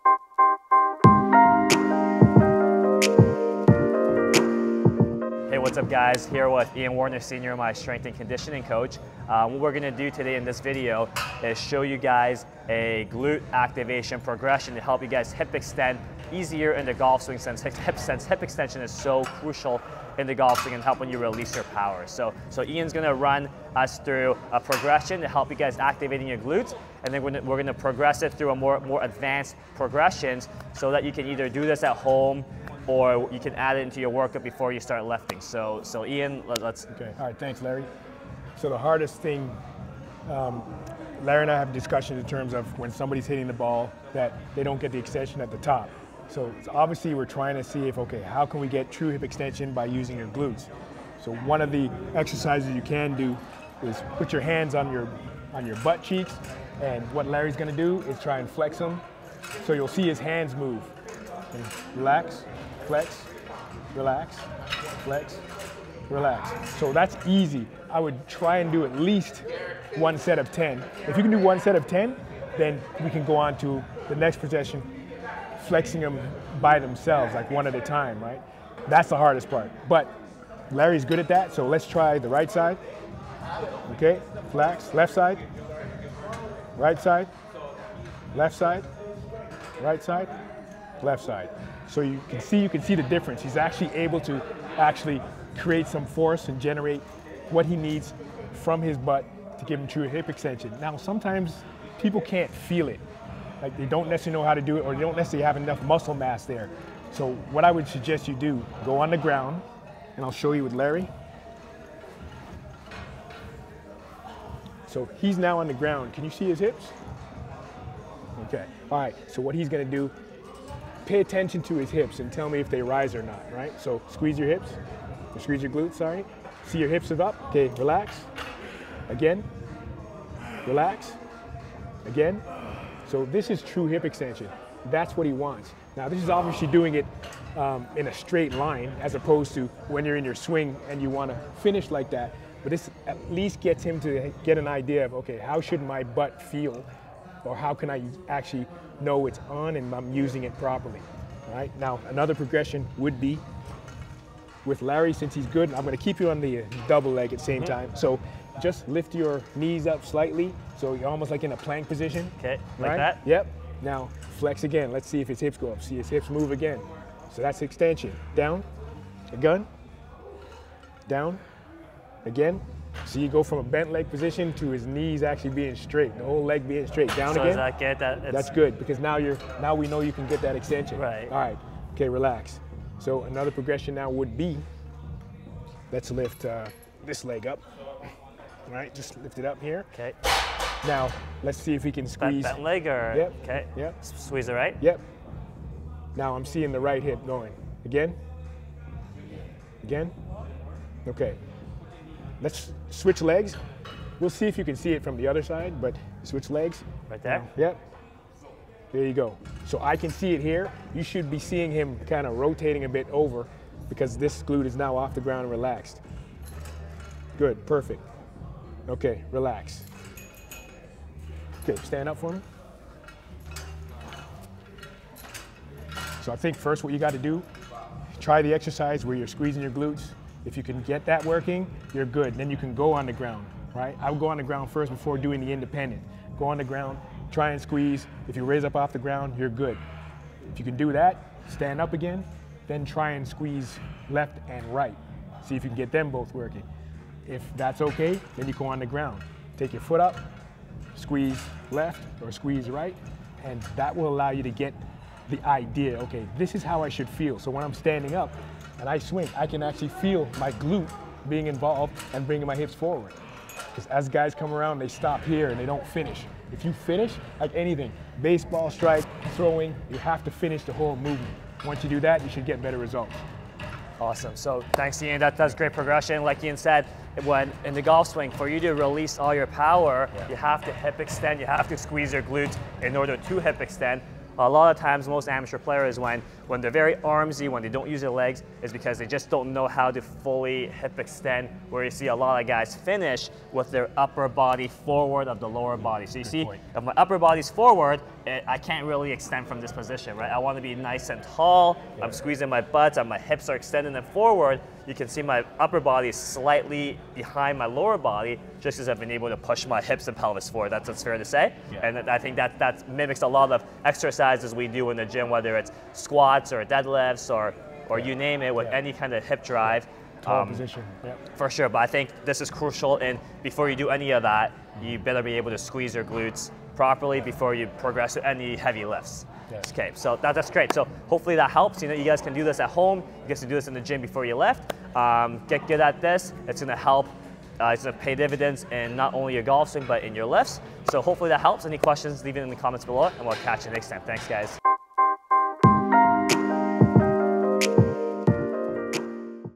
Hey, what's up guys? Here with Ian Warner Sr., my strength and conditioning coach. What we're gonna do today in this video is show you guys a glute activation progression to help you guys hip extend easier in the golf swing since hip extension is so crucial in the golf swing and helping you release your power. So Ian's gonna run us through a progression to help you guys activating your glutes, and then we're gonna progress it through a more advanced progressions so that you can either do this at home or you can add it into your workout before you start lifting. So Ian, let's... Okay, all right, thanks Larry. So the hardest thing, Larry and I have discussions in terms of when somebody's hitting the ball that they don't get the extension at the top. So obviously we're trying to see if, okay, how can we get true hip extension by using your glutes? So one of the exercises you can do is put your hands on your butt cheeks, and what Larry's gonna do is try and flex them. So you'll see his hands move. And relax, flex, relax, flex, relax. So that's easy. I would try and do at least one set of 10. If you can do one set of 10, then we can go on to the next progression, flexing them by themselves, like one at a time, right? That's the hardest part. But Larry's good at that, so let's try the right side. Okay, flex, left side, right side, left side, right side, left side. So you can see the difference. He's actually able to create some force and generate what he needs from his butt to give him true hip extension. Now, sometimes people can't feel it. Like they don't necessarily know how to do it, or they don't necessarily have enough muscle mass there. So what I would suggest you do, go on the ground, and I'll show you with Larry. So he's now on the ground. Can you see his hips? Okay, all right, so what he's gonna do, pay attention to his hips and tell me if they rise or not, right? So squeeze your hips, or squeeze your glutes, sorry. See your hips are up, okay, relax. Again, relax, again. So this is true hip extension. That's what he wants. Now this is obviously doing it in a straight line as opposed to when you're in your swing and you wanna finish like that. But this at least gets him to get an idea of, okay, how should my butt feel? Or how can I actually know it's on and I'm using it properly, all right? Now, another progression would be, with Larry, since he's good, I'm gonna keep you on the double leg at the same time. So just lift your knees up slightly, so you're almost like in a plank position. Okay, like that? Yep. Now, flex again. Let's see if his hips go up. See his hips move again. So that's extension. Down, again, down, again. So you go from a bent leg position to his knees actually being straight, the whole leg being straight. Down so again. Does that get that? That's good, because now we know you can get that extension. Right. All right. Okay, relax. So another progression now would be, let's lift this leg up. All right, just lift it up here. Okay. Now let's see if we can squeeze. Bent leg or? Yep. Okay. Yep. Squeeze it right? Yep. Now I'm seeing the right hip going. Again. Again. Okay. Let's switch legs. We'll see if you can see it from the other side, but switch legs. Right there? Yep. There you go. So I can see it here. You should be seeing him kind of rotating a bit over because this glute is now off the ground and relaxed. Good, perfect. Okay, relax. Okay, stand up for me. So I think first what you got to do, try the exercise where you're squeezing your glutes. If you can get that working, you're good. Then you can go on the ground, right? I would go on the ground first before doing the independent. Go on the ground, try and squeeze. If you raise up off the ground, you're good. If you can do that, stand up again, then try and squeeze left and right. See if you can get them both working. If that's okay, then you go on the ground. Take your foot up, squeeze left or squeeze right, and that will allow you to get the idea, okay, this is how I should feel. So when I'm standing up and I swing, I can actually feel my glute being involved and bringing my hips forward. Because as guys come around, they stop here and they don't finish. If you finish, like anything, baseball strike, throwing, you have to finish the whole movement. Once you do that, you should get better results. Awesome. So thanks, Ian. That's great progression. Like Ian said, when in the golf swing, for you to release all your power, you have to hip extend, you have to squeeze your glutes in order to hip extend. A lot of times, most amateur players, when they're very armsy, when they don't use their legs, is because they just don't know how to fully hip extend, where you see a lot of guys finish with their upper body forward of the lower body. So you see, if my upper body's forward, I can't really extend from this position, right? I want to be nice and tall. Yeah. I'm squeezing my butt, and my hips are extending and forward. You can see my upper body is slightly behind my lower body, just because I've been able to push my hips and pelvis forward. That's fair to say. Yeah. And I think that mimics a lot of exercises we do in the gym, whether it's squats or deadlifts or you name it, with any kind of hip drive. Tall position. Yeah. For sure, but I think this is crucial, and before you do any of that, you better be able to squeeze your glutes properly before you progress to any heavy lifts. Yes. Okay, so that's great. So hopefully that helps. You know, you guys can do this at home. You guys can do this in the gym before you lift. Get good at this. It's gonna help. It's gonna pay dividends in not only your golf swing, but in your lifts. So hopefully that helps. Any questions, leave it in the comments below, and we'll catch you next time. Thanks, guys.